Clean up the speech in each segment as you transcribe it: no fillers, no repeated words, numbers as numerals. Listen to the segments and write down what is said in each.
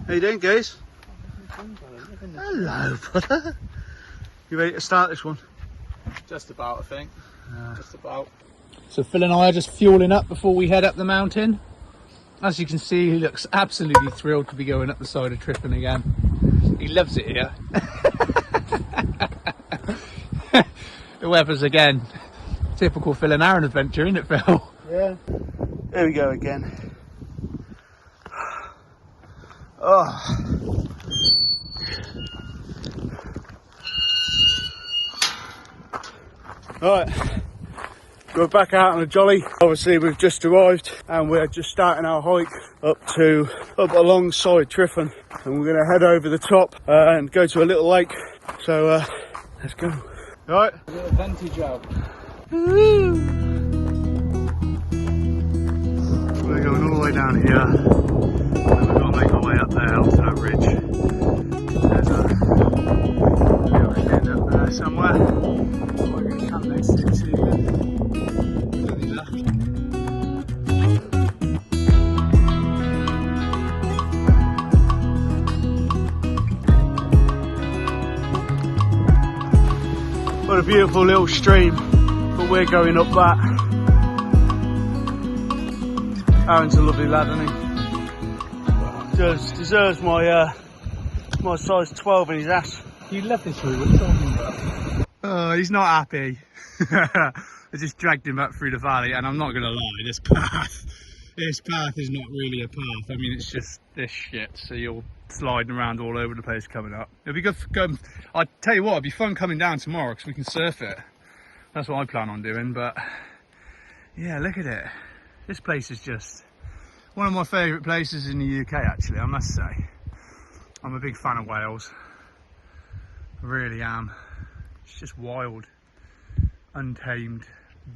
How you doing, guys? Hello, brother. You ready to start this one? Just about, I think. Just about. So Phil and I are just fueling up before we head up the mountain. As you can see, he looks absolutely thrilled to be going up the side of Tryfan again. He loves it here. The weather's again typical Phil and Aaron adventure, isn't it, Phil? Yeah. Here we go again. Oh. Right, we're back out on a jolly. Obviously we've just arrived and we're just starting our hike up alongside Tryfan, and we're going to head over the top and go to a little lake. So let's go. Right. A little vantage out. We're going all the way down here and we've got to make our way up there onto that ridge. There's a little shed up there somewhere. We're going to come next to the left. What a beautiful little stream, but we're going up that. Aaron's a lovely lad, isn't he? Deserves my my size 12 in his ass. You love this route, what are you talking about? Oh, he's not happy. I just dragged him back through the valley, and I'm not going to lie, this path is not really a path. I mean, it's just this shit, so you're sliding around all over the place coming up. It'll be good for going. I tell you what, it'd be fun coming down tomorrow because we can surf it. That's what I plan on doing. But yeah, look at it. This place is just one of my favourite places in the UK, actually, I must say. I'm a big fan of Wales. I really am. It's just wild, untamed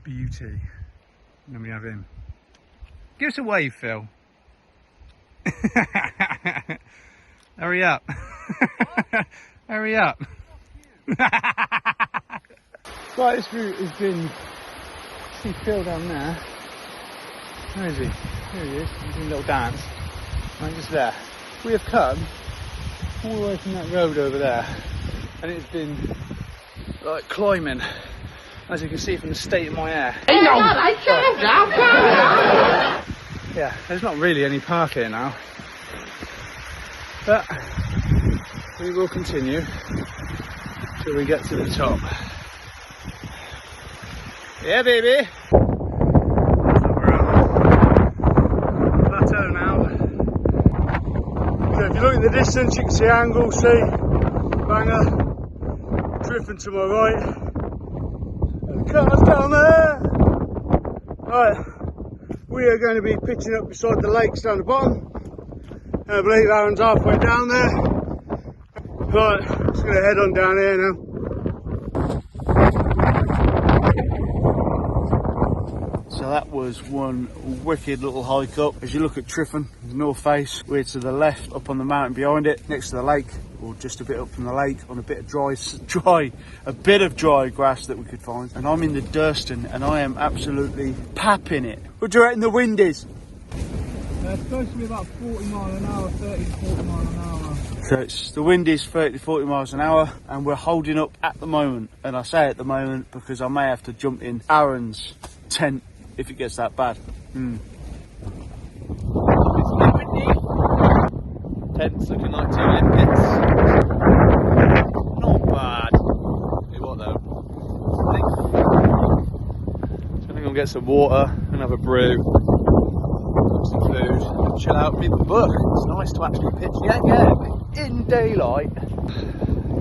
beauty. And then we have him. Give us a wave, Phil. Hurry up. Hurry up. Right, this route has been... See Phil down there. Where is he? Here he is. He's doing a little dance. Right, just there. We have come all the way from that road over there, and it's been like climbing, as you can see from the state of my hair. Yeah, there's not really any park here now, but we will continue till we get to the top. Yeah, baby. Plateau now. So if you look in the distance, you can see Anglesey, Bangor, Tryfan to my right, and the cars down there. Right, we are going to be pitching up beside the lakes down the bottom. I believe Aaron's halfway down there. Right, just going to head on down here now. So that was one wicked little hike up. As you look at Tryfan, the north face, we're to the left up on the mountain behind it, next to the lake, or just a bit up from the lake on a bit of dry grass that we could find. And I'm in the Durston and I am absolutely papping it. What do you reckon the wind is? It's supposed to be about 40 miles an hour, 30 to 40 miles an hour. So the wind is 30 to 40 miles an hour and we're holding up at the moment. And I say at the moment because I may have to jump in Aaron's tent if it gets that bad. Tents looking like 2 limpets. Not bad. Tell you what though, I think I'll get some water and have a brew, some food, and chill out, read the book. It's nice to actually pitch in daylight.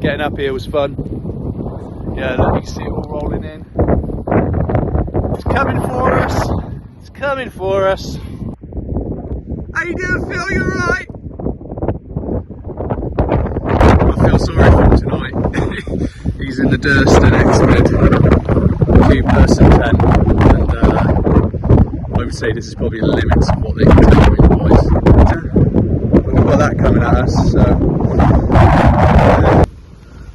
Getting up here was fun. Yeah, look, you can see it all rolling in. It's coming for us. It's coming for us. How you doing, Phil? You alright? I feel sorry for him tonight. He's in the Durston X-Med 2-person tent, and I would say this is probably the limits of what they can take with boys. We've got that coming at us, so.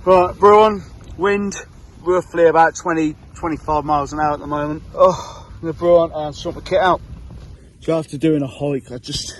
Right, Bruin, wind, roughly about 20-25 miles an hour at the moment. Oh, I'm gonna brew on and sort my kit out. So after doing a hike, I just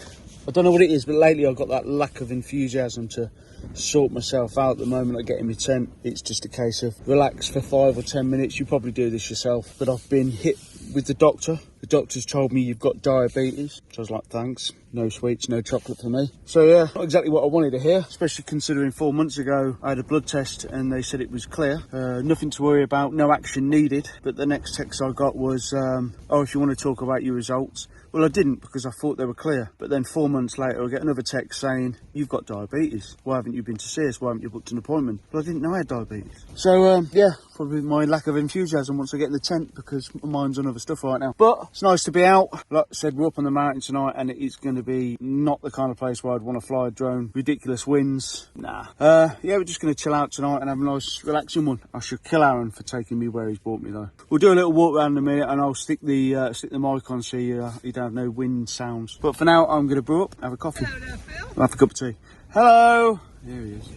I don't know what it is, but lately I've got that lack of enthusiasm to sort myself out. The moment I get in my tent, it's just a case of relax for 5 or 10 minutes. You probably do this yourself, but I've been hit with the doctor. The doctor's told me you've got diabetes. So I was like, thanks. No sweets, no chocolate for me. So yeah, not exactly what I wanted to hear, especially considering 4 months ago I had a blood test and they said it was clear. Nothing to worry about, no action needed. But the next text I got was, oh, if you want to talk about your results. Well, I didn't, because I thought they were clear. But then 4 months later, I get another text saying, you've got diabetes. Why haven't you been to see us? Why haven't you booked an appointment? Well, I didn't know I had diabetes. So, yeah, probably my lack of enthusiasm once I get in the tent, because my mind's on other stuff right now. But it's nice to be out. Like I said, we're up on the mountain tonight, and it is going to be not the kind of place where I'd want to fly a drone. Ridiculous winds. Nah. Yeah, we're just going to chill out tonight and have a nice, relaxing one. I should kill Aaron for taking me where he's brought me, though. We'll do a little walk around in a minute, and I'll stick the mic on so you don't have no wind sounds. But for now, I'm going to brew up, have a coffee. Hello there, Phil. I'll have a cup of tea. Hello. Here he is.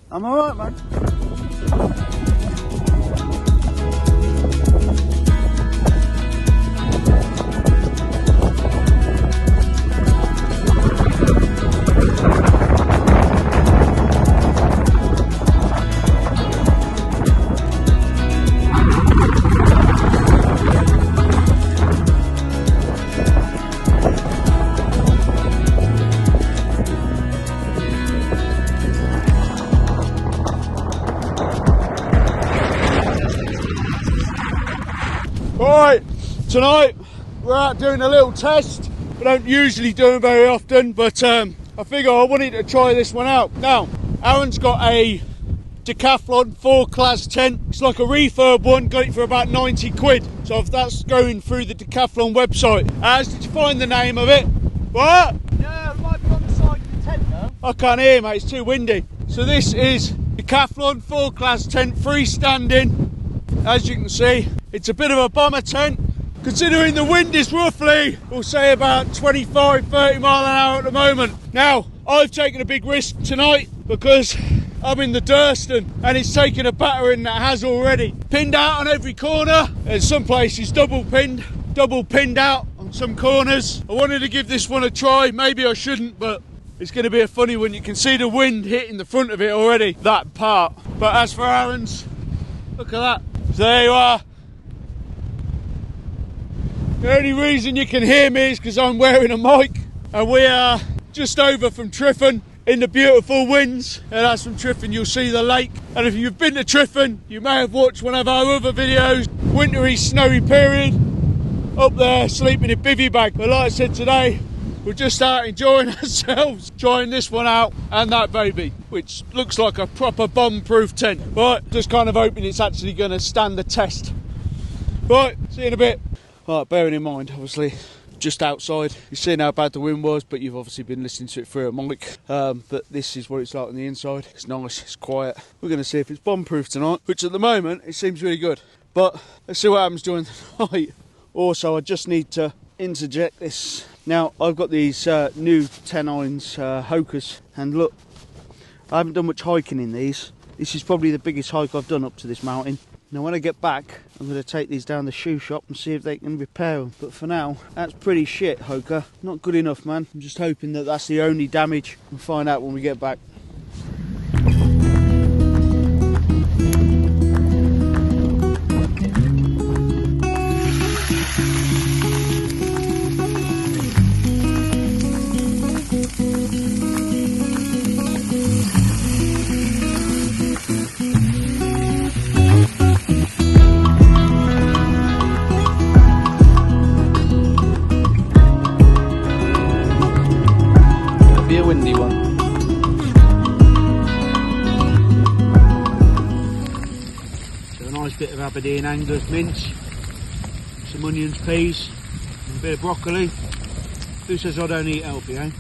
I'm all right, man. Alright, tonight we're out doing a little test. We don't usually do them very often, but I figure I wanted to try this one out. Now, Aaron's got a Decathlon 4-class tent. It's like a refurb one, got it for about 90 quid. So if that's going through the Decathlon website. Did you find the name of it? What? Yeah, it might be on the side of the tent though. I can't hear, mate, it's too windy. So this is Decathlon 4-class tent, freestanding. As you can see, it's a bit of a bomber tent, considering the wind is roughly, we'll say about 25-30 mile an hour at the moment. Now, I've taken a big risk tonight because I'm in the Durston and it's taken a battering that has already. Pinned out on every corner, and some places double pinned out on some corners. I wanted to give this one a try, maybe I shouldn't, but it's going to be a funny one. You can see the wind hitting the front of it already, that part. But as for Aaron's, look at that. So there you are. The only reason you can hear me is because I'm wearing a mic, and we are just over from Tryfan in the beautiful winds, and that's from Tryfan. You'll see the lake, and if you've been to Tryfan, you may have watched one of our other videos, wintry snowy period, up there sleeping in bivvy bag. But like I said today, we're just out enjoying ourselves, trying this one out and that baby, which looks like a proper bomb-proof tent. But just kind of hoping it's actually going to stand the test. Right, see you in a bit. Right, bearing in mind, obviously, just outside, you've seen how bad the wind was, but you've obviously been listening to it through a mic. But this is what it's like on the inside. It's nice, it's quiet. We're going to see if it's bomb-proof tonight, which at the moment, it seems really good. But let's see what happens during the night. Also, I just need to interject this. Now, I've got these new 10 irons Hokas, and look, I haven't done much hiking in these. This is probably the biggest hike I've done up to this mountain. Now when I get back, I'm going to take these down the shoe shop and see if they can repair them. But for now, that's pretty shit, Hoka. Not good enough, man. I'm just hoping that that's the only damage. We'll find out when we get back. Windy one. So a nice bit of Aberdeen Angus mince, some onions, peas, and a bit of broccoli. Who says I don't eat healthy, eh?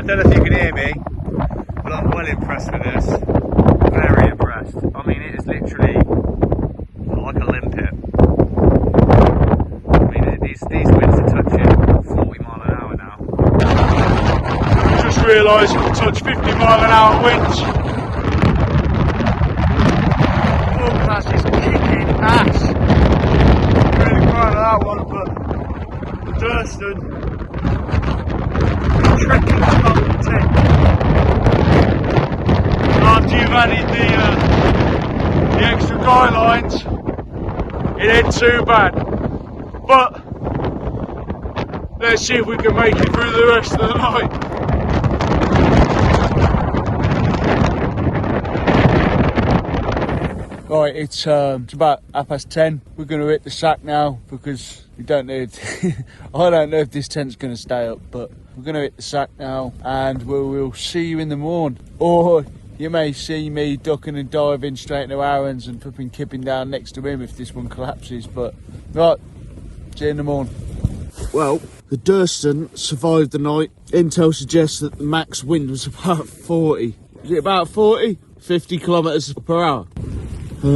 I don't know if you can hear me, but I'm well impressed with this. Very impressed. I mean, it is literally like a limpet. I mean, these winds are touching 40 mile an hour now. Just realised we touched 50 mile an hour winds. Forecast is kicking ass. Really proud of that one, but the Durston trekking above the 10. After you've added the extra guy lines, it ain't too bad. But let's see if we can make it through the rest of the night. Right, it's about 10:30. We're going to hit the sack now because we don't need. I don't know if this tent's going to stay up, but we're going to hit the sack now, and we'll see you in the morning. Or you may see me ducking and diving straight into Aaron's and flipping kipping down next to him if this one collapses. But right, see you in the morning. Well, the Durston survived the night. Intel suggests that the max wind was about 40. Is it about 40? 50 kilometres per hour. 50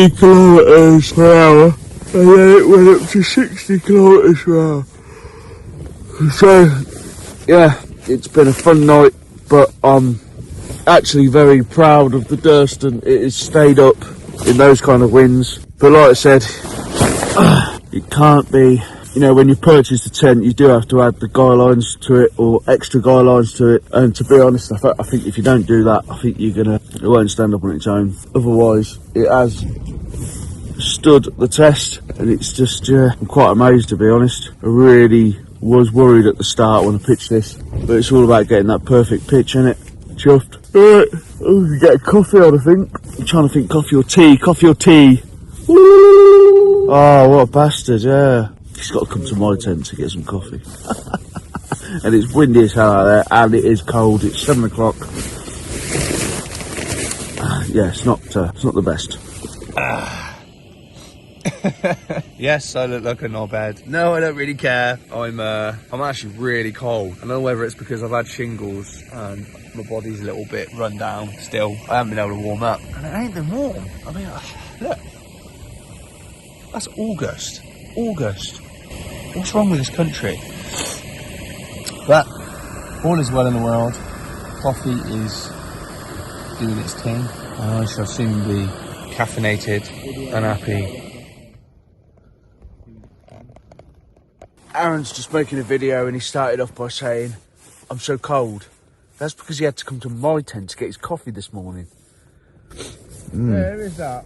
kilometres per hour, and then it went up to 60 kilometres per hour. So, yeah, it's been a fun night, but I'm actually very proud of the Durston. It has stayed up in those kind of winds. But like I said, it can't be, you know, when you purchase the tent, you do have to add the guy lines to it, or extra guy lines to it. And to be honest, I think if you don't do that, I think it won't stand up on its own. Otherwise, it has stood the test, and it's just, I'm quite amazed, to be honest. I really was worried at the start when I pitched this, but it's all about getting that perfect pitch, innit? Chuffed. Right, I'm gonna get a coffee on, I think. I'm trying to think, coffee or tea. Oh, what a bastard, yeah. He's got to come to my tent to get some coffee. And it's windy as hell out there, and it is cold. It's 7 o'clock. Yeah, it's not the best. Yes, I look like a knobhead. No, I don't really care. I'm actually really cold. I don't know whether it's because I've had shingles and my body's a little bit run down still. I haven't been able to warm up. And it ain't been warm. I mean, look. That's August. What's wrong with this country? But all is well in the world. Coffee is doing its thing, and I shall soon be caffeinated and happy. Aaron's just making a video, and he started off by saying, "I'm so cold." That's because he had to come to my tent to get his coffee this morning. Where is that?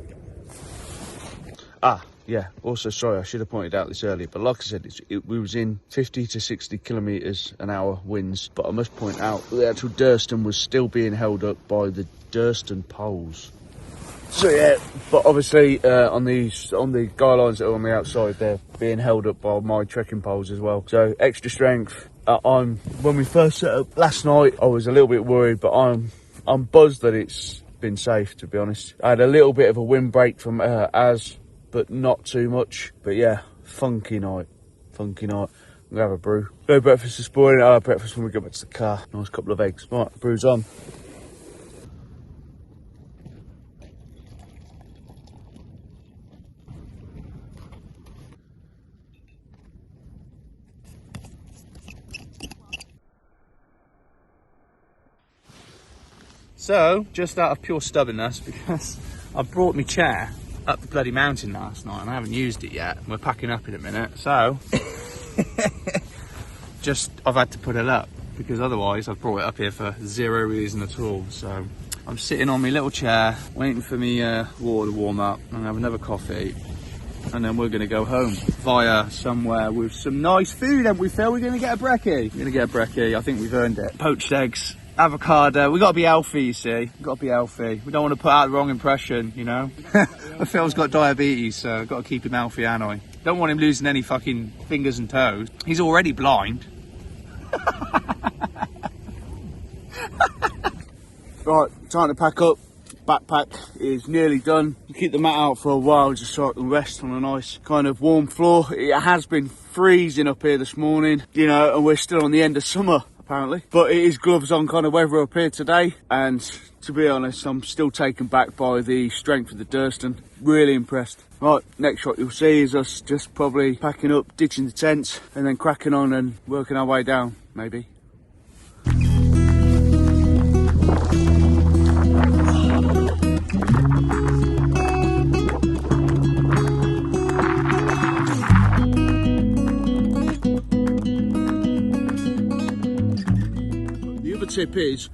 Yeah, also, sorry, I should have pointed out this earlier, but like I said, we was in 50 to 60 kilometres an hour winds, but I must point out the actual Durston was still being held up by the Durston poles. So yeah, but obviously on the guy lines that are on the outside, they're being held up by my trekking poles as well. So extra strength. When we first set up last night, I was a little bit worried, but I'm buzzed that it's been safe, to be honest. I had a little bit of a windbreak from but not too much. But yeah, funky night. I'm gonna have a brew. No breakfast this morning. I'll have breakfast when we get back to the car. Nice couple of eggs. Right, brew's on. So, just out of pure stubbornness, because I brought my chair up the bloody mountain last night and I haven't used it yet. We're packing up in a minute, so I've had to put it up, because otherwise I've brought it up here for zero reason at all. So I'm sitting on my little chair waiting for me water to warm up and have another coffee, and then we're going to go home via somewhere with some nice food, haven't we, Phil? We're going to get a brekkie. We're going to get a brekkie. I think we've earned it. Poached eggs, avocado. We've got to be healthy, you see. We've got to be healthy. We don't want to put out the wrong impression, you know. Phil's got diabetes, so I've got to keep him healthy, ain't I? Don't want him losing any fucking fingers and toes. He's already blind. Right, time to pack up. backpack is nearly done. You keep the mat out for a while just so I can rest on a nice kind of warm floor. It has been freezing up here this morning, you know, and we're still on the end of summer apparently. But it is gloves on kind of weather up here today, and to be honest, I'm still taken back by the strength of the Durston. Really impressed. Right, next shot you'll see is us just probably packing up, ditching the tents, and then cracking on and working our way down, maybe. The other tip is,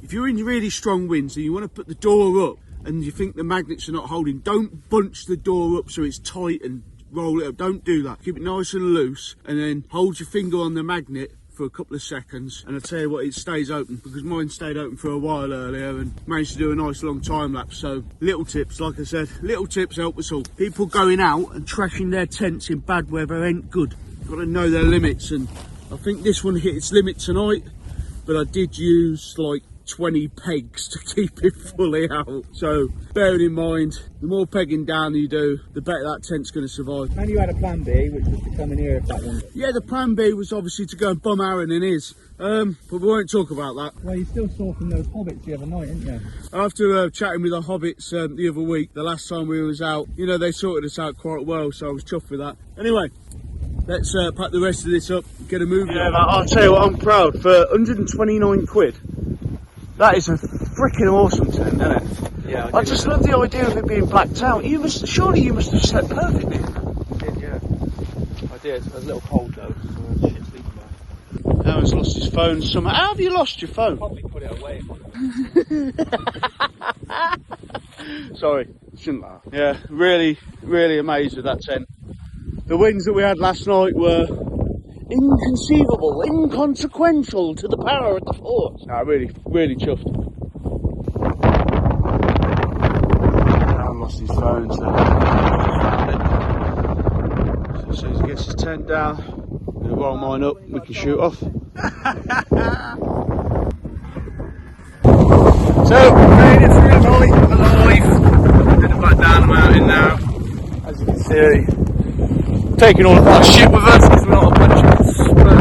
if you're in really strong winds and you want to put the door up and you think the magnets are not holding, don't bunch the door up so it's tight and roll it up. Don't do that. Keep it nice and loose, and then hold your finger on the magnet for a couple of seconds, and I'll tell you what, it stays open, because mine stayed open for a while earlier and managed to do a nice long time lapse. So little tips, like I said, little tips help us all. People going out and trashing their tents in bad weather ain't good. Got to know their limits, and I think this one hit its limit tonight, but I did use like 20 pegs to keep it fully out. So bearing in mind, the more pegging down you do, the better that tent's going to survive. And you had a plan B, which was to come in here if that one. Yeah, the plan B was obviously to go and bum Aaron in his, but we won't talk about that. Well, you still saw from those hobbits the other night, didn't you? After chatting with the hobbits the other week, the last time we was out, you know, they sorted us out quite well, so I was chuffed with that. Anyway, let's pack the rest of this up, get a movie. Yeah, I'll tell you what, I'm proud. For 129 quid, that is a freaking awesome tent, isn't it? Yeah. I just love the idea of it being blacked out. Surely you must have slept perfectly. I did, yeah. I did. It was a little cold though. So shit sleeping there. Aaron's lost his phone somehow. How have you lost your phone? Probably put it away. Sorry, shouldn't laugh. Yeah, really, really amazed with that tent. The winds that we had last night were inconceivable, inconsequential to the power of the force. No, really, really chuffed. Aaron lost his phone, so as soon as he gets his tent down, we'll roll mine up, we can shoot off. So, made it through the night alive. Heading back down the mountain now. As you can see, taking all of that shit with us because we're not a bunch of us, but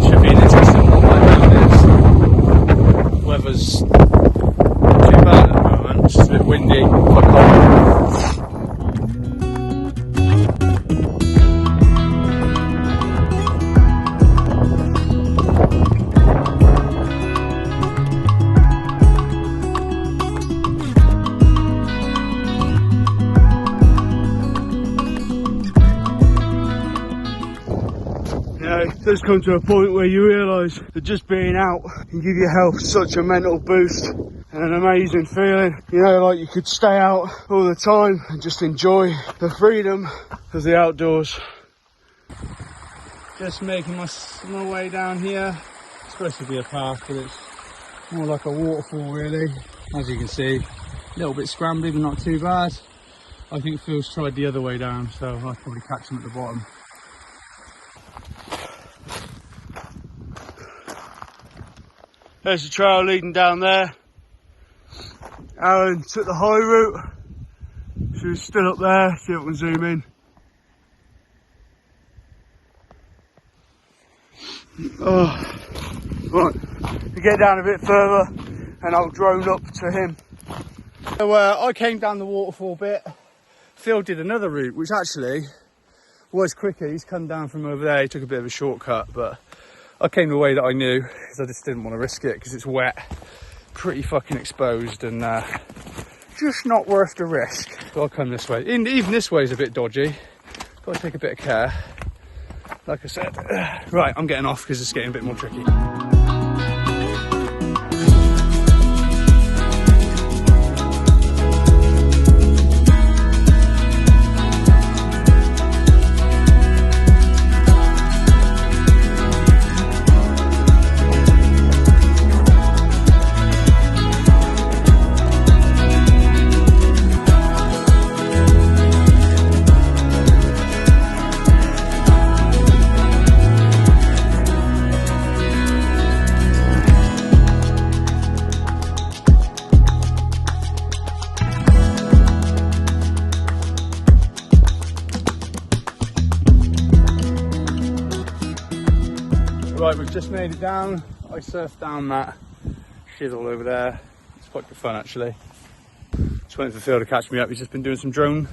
should be an interesting one like that is. Weather's not too bad at the moment, it's just a bit windy, quite cold. It does come to a point where you realise that just being out can give your health such a mental boost and an amazing feeling. You know, like you could stay out all the time and just enjoy the freedom of the outdoors. Just making my way down here. It's supposed to be a path, but it's more like a waterfall really. As you can see, a little bit scrambly but not too bad. I think Phil's tried the other way down, so I'll probably catch him at the bottom. There's the trail leading down there. Aaron took the high route. She was still up there. See if I can zoom in. Oh, right. To get down a bit further, and I'll drone up to him. So I came down the waterfall bit. Phil did another route, which actually was quicker. He's come down from over there. He took a bit of a shortcut, but I came the way that I knew because I just didn't want to risk it because it's wet, pretty fucking exposed, and just not worth the risk. So I'll come this way. Even this way is a bit dodgy. Got to take a bit of care. Like I said, right, I'm getting off because it's getting a bit more tricky. Right, we've just made it down. I surfed down that shizzle over there. It's quite good fun actually. Just waiting for Phil to catch me up. He's just been doing some droning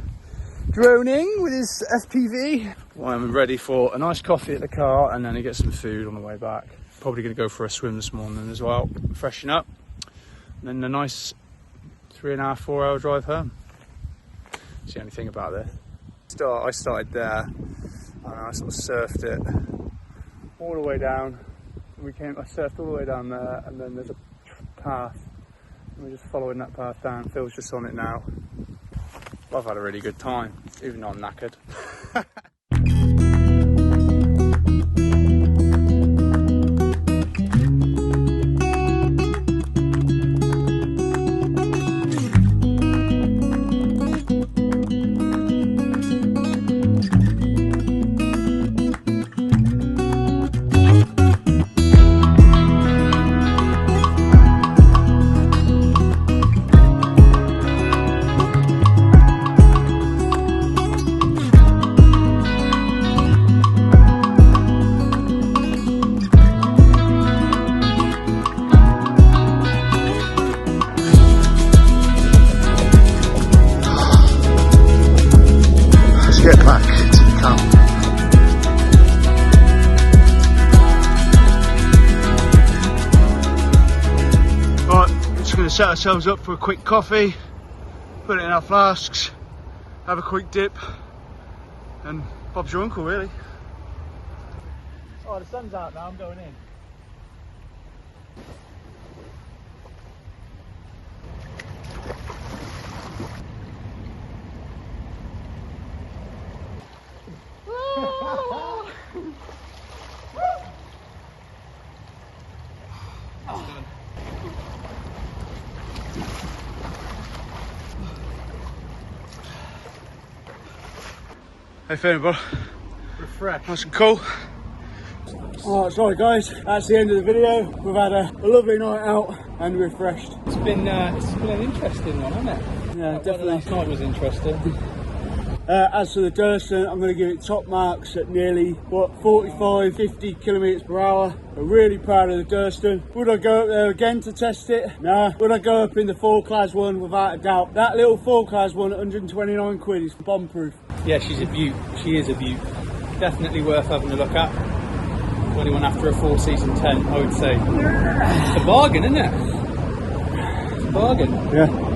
with his FPV. Well, I'm ready for a nice coffee at the car and then he gets some food on the way back. Probably going to go for a swim this morning as well, freshen up. And then a nice 3.5, 4 hour drive home. That's the only thing about this. I started there and I sort of surfed it all the way down. I surfed all the way down there and then there's a path. And we're just following that path down. Phil's just on it now. I've had a really good time, even though I'm knackered. Get back to the camp. Right, we're just going to set ourselves up for a quick coffee, put it in our flasks, have a quick dip, and Bob's your uncle really. Oh, the sun's out now, I'm going in. How you feeling, bro? Refreshed. Nice and cool. Alright, sorry guys, that's the end of the video. We've had a lovely night out and refreshed. It's been an interesting one, hasn't it? Yeah, definitely. Last night was interesting. As for the Durston, I'm going to give it top marks at nearly, 45, 50 kilometres per hour. I'm really proud of the Durston. Would I go up there again to test it? Nah. Would I go up in the 4-class one? Without a doubt. That little 4-class one, 129 quid, is bomb proof. Yeah, she's a beaut. She is a beaut. Definitely worth having a look at. For anyone after a 4-season 10, I would say. It's a bargain, isn't it? It's a bargain. Yeah.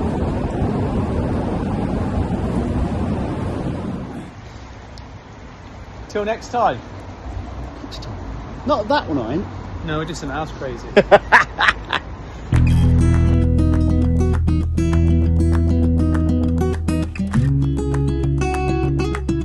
Till next time. Not that one, I ain't. No, we're just something else crazy.